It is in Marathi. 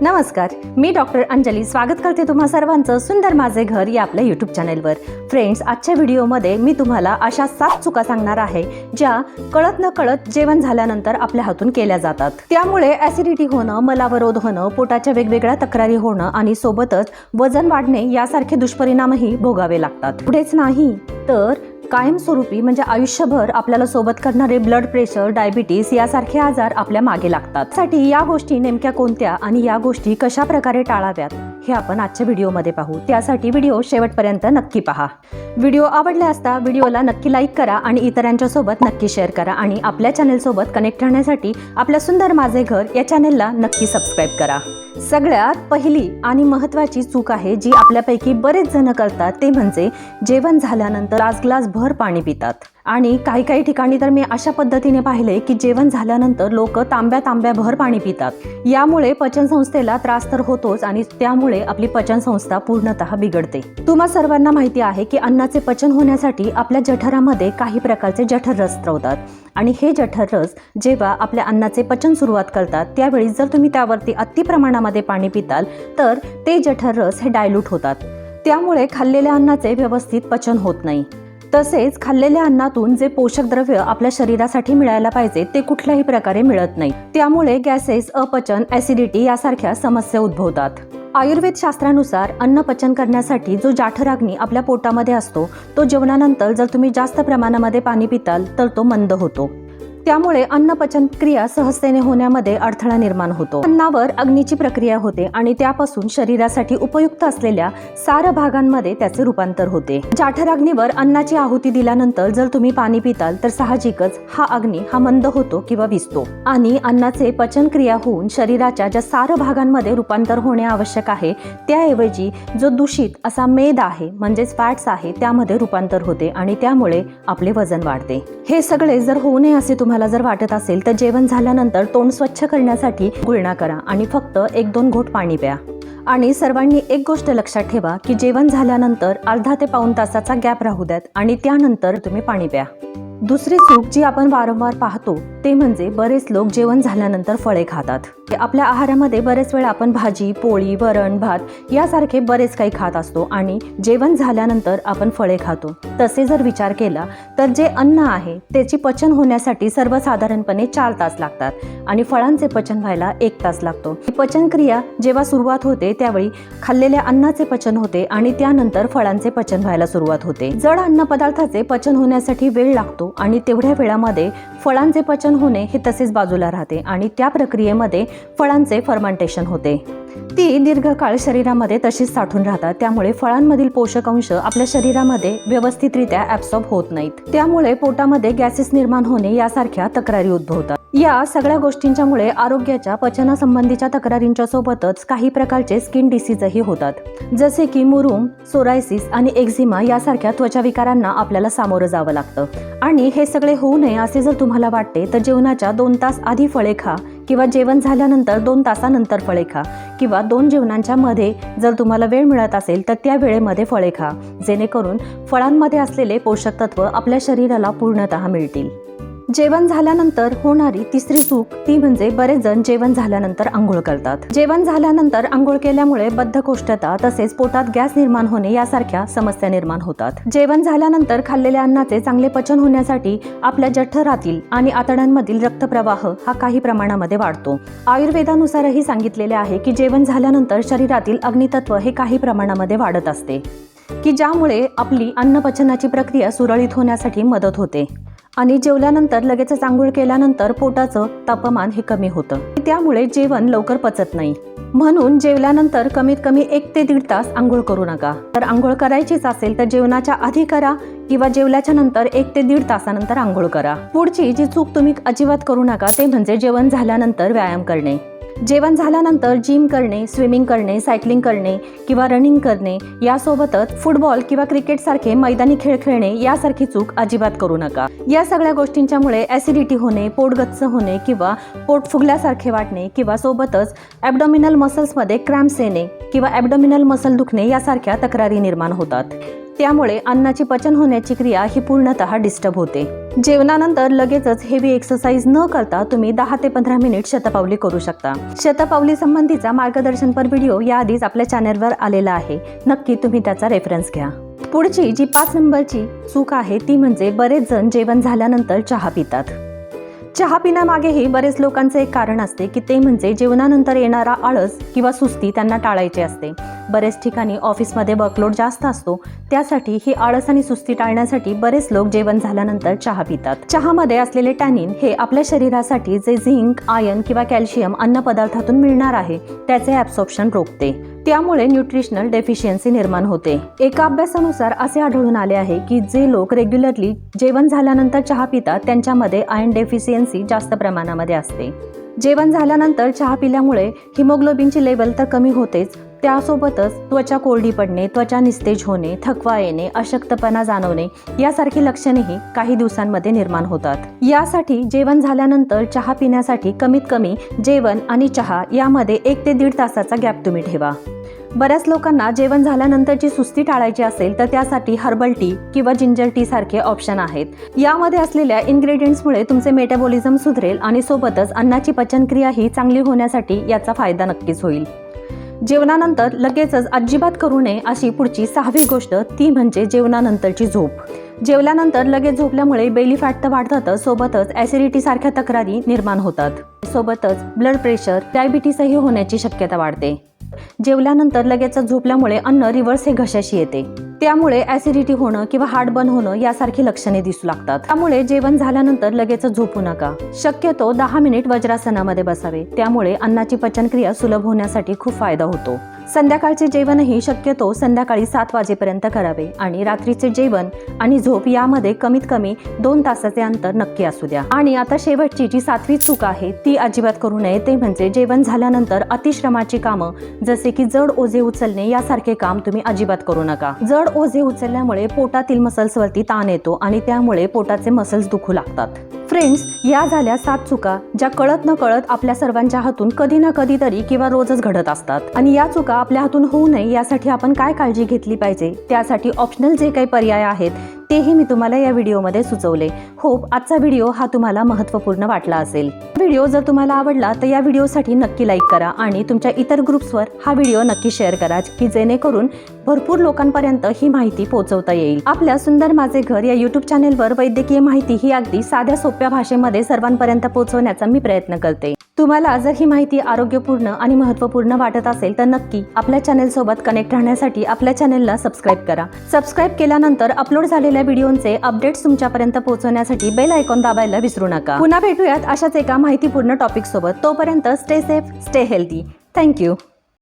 नमस्कार, मी डॉक्टर अंजली स्वागत करते तुम्हा सर्वांचं सुंदर माझे घर या आपल्या यूट्यूब चॅनलवर. फ्रेंड्स, आजच्या व्हिडिओमध्ये मी तुम्हाला अशा 7 चुका सांगणार आहे ज्या कळत न कळत जेवण झाल्यानंतर आपल्या हातून केल्या जातात. त्यामुळे ॲसिडिटी होणं, मलावरोध होणं, पोटाच्या वेगवेगळ्या तक्रारी होणं आणि सोबतच वजन वाढणे यासारखे दुष्परिणामही भोगावे लागतात. पुढेच नाही तर कायमस्वरूपी म्हणजे आयुष्यभर आपल्याला सोबत करणारे ब्लड प्रेशर, डायबिटीस यासारखे आजार आपल्या मागे लागतात. साठी या गोष्टी नेमक्या कोणत्या आणि या गोष्टी कशा प्रकारे टाळाव्यात हे आपण आजच्या व्हिडिओमध्ये पाहू. त्यासाठी व्हिडिओ शेवटपर्यंत नक्की पहा. व्हिडिओ आवडला असता व्हिडिओला नक्की लाईक करा आणि इतरांच्या सोबत नक्की शेअर करा आणि आपल्या चॅनल सोबत कनेक्ट राहण्यासाठी आपल्या सुंदर माझे घर या चॅनलला नक्की सबस्क्राईब करा. सगळ्यात पहिली आणि महत्त्वाची चूक आहे जी आपल्यापैकी बरेच जण करतात ते म्हणजे जेवण झाल्यानंतर ग्लास भर पाणी पितात. आणि काही ठिकाणी तर मी अशा पद्धतीने पाहिले की जेवण झाल्यानंतर लोक तांब्याभर पाणी पितात. यामुळे पचनसंस्थेला त्रास तर होतोच आणि त्यामुळे आपली पचनसंस्था पूर्णतः बिघडते. तुम्हा सर्वांना माहिती आहे की अन्नाचे पचन होण्यासाठी आपल्या जठरामध्ये काही प्रकारचे जठररस स्त्रवतात आणि हे जठररस जेव्हा आपल्या अन्नाचे पचन सुरुवात करतात त्यावेळी जर तुम्ही त्यावरती अति प्रमाणामध्ये पाणी पिताल तर ते जठररस हे डायल्यूट होतात. त्यामुळे खाल्लेल्या अन्नाचे व्यवस्थित पचन होत नाही. तसेच खाल्लेल्या अन्नातून जे पोषक द्रव्य आपल्या शरीरासाठी मिळायला पाहिजे ते कुठल्याही प्रकारे मिळत नाही. त्यामुळे गॅसेस, अपचन, ॲसिडिटी यासारख्या समस्या उद्भवतात. आयुर्वेद शास्त्रानुसार अन्न पचन करण्यासाठी जो जाठराग्नी आपल्या पोटामध्ये असतो तो जेवणानंतर जर तुम्ही जास्त प्रमाणामध्ये पाणी पिताल तर तो मंद होतो. त्यामुळे अन्न पचन क्रिया सहजतेने होण्यामध्ये अडथळा निर्माण होतो. अन्नावर अग्नीची प्रक्रिया होते आणि त्यापासून शरीरासाठी उपयुक्त असलेल्या सार भागांमध्ये त्याचे रूपांतर होते. जाठराग्नीवर अन्नाची आहुती दिल्यानंतर जर तुम्ही पाणी पिताल तर साहजिकच हा अग्नी मंद होतो किंवा विझतो आणि अन्नाचे पचन क्रिया होऊन शरीराच्या ज्या सार भागांमध्ये रूपांतर होणे आवश्यक आहे त्याऐवजी जो दूषित असा मेद आहे म्हणजेच फॅट्स आहे त्यामध्ये रूपांतर होते आणि त्यामुळे आपले वजन वाढते. हे सगळे जर होऊ नये असे तुम्हाला जर वाटत असेल तर जेवण झाल्यानंतर तोंड स्वच्छ करण्यासाठी गुळणा करा आणि फक्त 1-2 घोट पाणी प्या. आणि सर्वांनी एक गोष्ट लक्षात ठेवा की जेवण झाल्यानंतर अर्धा ते पाऊण तासाचा गॅप राहू द्यात आणि त्यानंतर तुम्ही पाणी प्या. दुसरी चूक जी आपण वारंवार पाहतो ते म्हणजे बरेच लोक जेवण झाल्यानंतर फळे खातात. आपल्या आहारामध्ये बरेच वेळा आपण भाजी, पोळी, वरण, भात यासारखे बरेच काही खात असतो आणि जेवण झाल्यानंतर आपण फळे खातो. तसे जर विचार केला तर जे अन्न आहे त्याची पचन होण्यासाठी सर्वसाधारणपणे 4 तास लागतात आणि फळांचे पचन व्हायला 1 तास लागतो. पचन क्रिया जेव्हा सुरुवात होते त्यावेळी खाल्लेल्या अन्नाचे पचन होते आणि त्यानंतर फळांचे पचन व्हायला सुरुवात होते. जड अन्न पदार्थाचे पचन होण्यासाठी वेळ लागतो आणि तेवढ्या वेळामध्ये फळांचे पचन होणे हे तसेच बाजूला राहते आणि त्या प्रक्रियेमध्ये फळांचे फर्मेंटेशन होते. ती दीर्घकाळ शरीरामध्ये तशीच साठून राहतात. त्यामुळे फळांमधील पोषक अंश आपल्या शरीरामध्ये व्यवस्थितरित्या ॲब्सॉर्ब होत नाहीत. त्यामुळे पोटामध्ये गॅसेस निर्माण होणे यासारख्या तक्रारी उद्भवतात. या सगळ्या गोष्टींच्यामुळे आरोग्याच्या पचनासंबंधीच्या तक्रारींच्या सोबतच काही प्रकारचे स्किन डिसीजही होतात. जसे की मुरूम, सोरायसिस आणि एक्झिमा यासारख्या त्वचा विकारांना आपल्याला सामोरं जावं लागतं. आणि हे सगळे होऊ नये असे जर तुम्हाला वाटते तर जेवणाच्या 2 तास आधी फळे खा किंवा जेवण झाल्यानंतर 2 तासानंतर फळे खा किंवा 2 जेवणांच्या मध्ये जर तुम्हाला वेळ मिळत असेल तर त्या वेळेमध्ये फळे खा, जेणेकरून फळांमध्ये असलेले पोषक तत्व आपल्या शरीराला पूर्णतः मिळतील. जेवण झाल्यानंतर होणारी तिसरी चूक ती म्हणजे बरेच जण जेवण झाल्यानंतर आंघोळ करतात. जेवण झाल्यानंतर आंघोळ केल्यामुळे बद्धकोष्ठता तसेच पोटात गॅस निर्माण होणे यासारख्या समस्या निर्माण होतात. जेवण झाल्यानंतर खाल्लेल्या अन्नाचे चांगले पचन होण्यासाठी आपल्या जठरातील आणि आतड्यांमधील रक्तप्रवाह हा काही प्रमाणामध्ये वाढतो. आयुर्वेदानुसारही सांगितलेले आहे की जेवण झाल्यानंतर शरीरातील अग्नितत्व हे काही प्रमाणामध्ये वाढत असते की ज्यामुळे आपली अन्नपचनाची प्रक्रिया सुरळीत होण्यासाठी मदत होते. आणि जेवल्यानंतर लगेचच आंघोळ केल्यानंतर पोटाचं तापमान हे कमी होतं. त्यामुळे जेवण लवकर पचत नाही. म्हणून जेवल्यानंतर कमीत कमी 1 ते 1.5 तास आंघोळ करू नका. तर आंघोळ करायचीच असेल तर जेवणाच्या आधी करा किंवा जेवल्याच्या नंतर 1 ते 1.5 तासानंतर आंघोळ करा. पुढची जी चूक तुम्ही अजिबात करू नका ते म्हणजे जेवण झाल्यानंतर व्यायाम करणे. जेवण झाल्यानंतर जिम करणे, स्विमिंग करणे, सायकलिंग करणे किंवा रनिंग करणे यासोबतच फुटबॉल किंवा क्रिकेट सारखे मैदानी खेळ खेळणे यासारखी चूक अजिबात करू नका. या सगळ्या गोष्टींच्यामुळे ॲसिडिटी होणे, पोट गच्च होणे किंवा पोट फुगल्यासारखे वाटणे किंवा सोबतच ॲब्डोमिनल मसल्समध्ये क्रॅम्प्स येणे किंवा ॲब्डोमिनल मसल दुखणे यासारख्या तक्रारी निर्माण होतात. त्यामुळे अन्नाची पचन होण्याची क्रिया ही पूर्णतः डिस्टर्ब होते. जेवणानंतर लगेचच हेवी एक्सरसाइज न करता तुम्ही 10 ते 15 मिनिट शतपावली करू शकता. शतपावली संबंधीचा मार्गदर्शनपर व्हिडिओ याआधीच आपल्या चॅनलवर आलेला आहे. नक्की तुम्ही त्याचा रेफरन्स घ्या. पुढची जी 5 नंबरची चूक आहे ती म्हणजे बरेच जण जेवण झाल्यानंतर चहा पितात. चहा पिण्यामागेही बरेच लोकांचे एक कारण असते की ते म्हणजे जेवणानंतर येणारा आळस किंवा सुस्ती त्यांना टाळायची असते. बरेच ठिकाणी ऑफिसमध्ये वर्कलोड जास्त असतो, त्यासाठी ही आळस आणि सुस्ती टाळण्यासाठी बरेच लोक जेवण झाल्यानंतर चहा पितात. चहामध्ये असलेले टॅनिन हे आपल्या शरीरासाठी जे झिंक, आयर्न किंवा कॅल्शियम अन्न पदार्थातून मिळणार आहे त्याचे ॲब्सॉर्प्शन रोखते. त्यामुळे न्यूट्रिशनल डेफिशियन्सी निर्माण होते. एका अभ्यासानुसार असे आढळून आले आहे की जे लोक रेग्युलरली जेवण झाल्यानंतर चहा पितात त्यांच्यामध्ये आयर्न डेफिशियन्सी जास्त प्रमाणामध्ये असते. जेवण झाल्यानंतर चहा पिल्यामुळे हिमोग्लोबिनची लेवल तर कमी होतेच, त्यासोबतच त्वचा कोरडी पडणे, त्वचा निस्तेज होणे, थकवा येणे, अशक्तपणा जाणवणे यासारखी लक्षणेही काही दिवसांमध्ये निर्माण होतात. यासाठी जेवण झाल्यानंतर चहा पिण्यासाठी कमीत कमी जेवण आणि चहा यामध्ये 1 ते 1.5 तासाचा गॅप तुम्ही ठेवा. बऱ्याच लोकांना जेवण झाल्यानंतरची सुस्ती टाळायची असेल तर त्यासाठी हर्बल टी किंवा जिंजर टी सारखे ऑप्शन आहेत. यामध्ये असलेल्या इन्ग्रेडियंट्समुळे तुमचे मेटाबॉलिझम सुधरेल आणि सोबतच अन्नाची पचनक्रिया ही चांगली होण्यासाठी याचा फायदा नक्कीच होईल. जेवणानंतर लगेचच अजिबात करू नये अशी पुढची 6वी गोष्ट ती म्हणजे जेवणानंतरची झोप. जेवल्यानंतर लगेच झोपल्यामुळे बेली फॅट तर वाढतातच, सोबतच ॲसिडिटी सारख्या तक्रारी निर्माण होतात. सोबतच ब्लड प्रेशर, डायबिटीसही होण्याची शक्यता वाढते. जेवल्यानंतर लगेच झोपल्यामुळे अन्न रिव्हर्स हे घशाशी येते, त्यामुळे ॲसिडिटी होणं किंवा हार्ट बर्न होणं यासारखी लक्षणे दिसू लागतात. त्यामुळे जेवण झाल्यानंतर लगेच झोपू नका. शक्यतो 10 मिनिट वज्रासनामध्ये बसावे, त्यामुळे अन्नाची पचनक्रिया सुलभ होण्यासाठी खूप फायदा होतो. संध्याकाळचे जेवणही शक्यतो संध्याकाळी 7 वाजेपर्यंत करावे आणि रात्रीचे जेवण आणि झोप यामध्ये कमीत कमी 2 तासाचे अंतर नक्की असू द्या. आणि आता शेवटची जी 7वी चूक आहे ती अजिबात करू नये, ते म्हणजे जेवण झाल्यानंतर अतिश्रमाची कामं जसे की जड ओझे उचलणे यासारखे काम तुम्ही अजिबात करू नका. जड ओझे उचलल्यामुळे पोटातील मसल्सवरती ताण येतो आणि त्यामुळे पोटाचे मसल्स दुखू लागतात. फ्रेंड्स, या झाल्या 7 चुका ज्या कळत न कळत आपल्या सर्वांच्या हातून कधी ना कधीतरी किंवा रोजच घडत असतात. आणि या चुका आपल्या हातून होऊ नये यासाठी आपण काय काळजी घेतली पाहिजे, त्यासाठी ऑप्शनल जे काही पर्याय आहेत तेही मी तुम्हाला या व्हिडिओमध्ये सुचवले. होप आजचा व्हिडिओ हा तुम्हाला महत्त्वपूर्ण वाटला असेल. व्हिडिओ जर तुम्हाला आवडला तर या व्हिडिओसाठी नक्की लाईक करा आणि तुमच्या इतर ग्रुप्सवर हा व्हिडिओ नक्की शेअर करा की जेणेकरून भरपूर लोकांपर्यंत ही माहिती पोहोचवता येईल. आपल्या सुंदर माझे घर या यूट्यूब चॅनेलवर वैद्यकीय माहिती ही अगदी साध्या सोप्या भाषेमध्ये सर्वांपर्यंत पोहोचवण्याचा मी प्रयत्न करते. तुम्हाला जर ही माहिती आरोग्यपूर्ण आणि महत्त्वपूर्ण वाटत असेल तर नक्की आपल्या चॅनेलसोबत कनेक्ट राहण्यासाठी आपल्या चॅनेलला सबस्क्राईब करा. सबस्क्राईब केल्यानंतर अपलोड झालेल्या व्हिडिओचे अपडेट्स तुमच्यापर्यंत पोहोचवण्यासाठी बेल आयकॉन दाबायला विसरू नका. पुन्हा भेटूयात अशाच एका माहितीपूर्ण टॉपिक सोबत. तोपर्यंत stay safe, stay healthy. Thank you.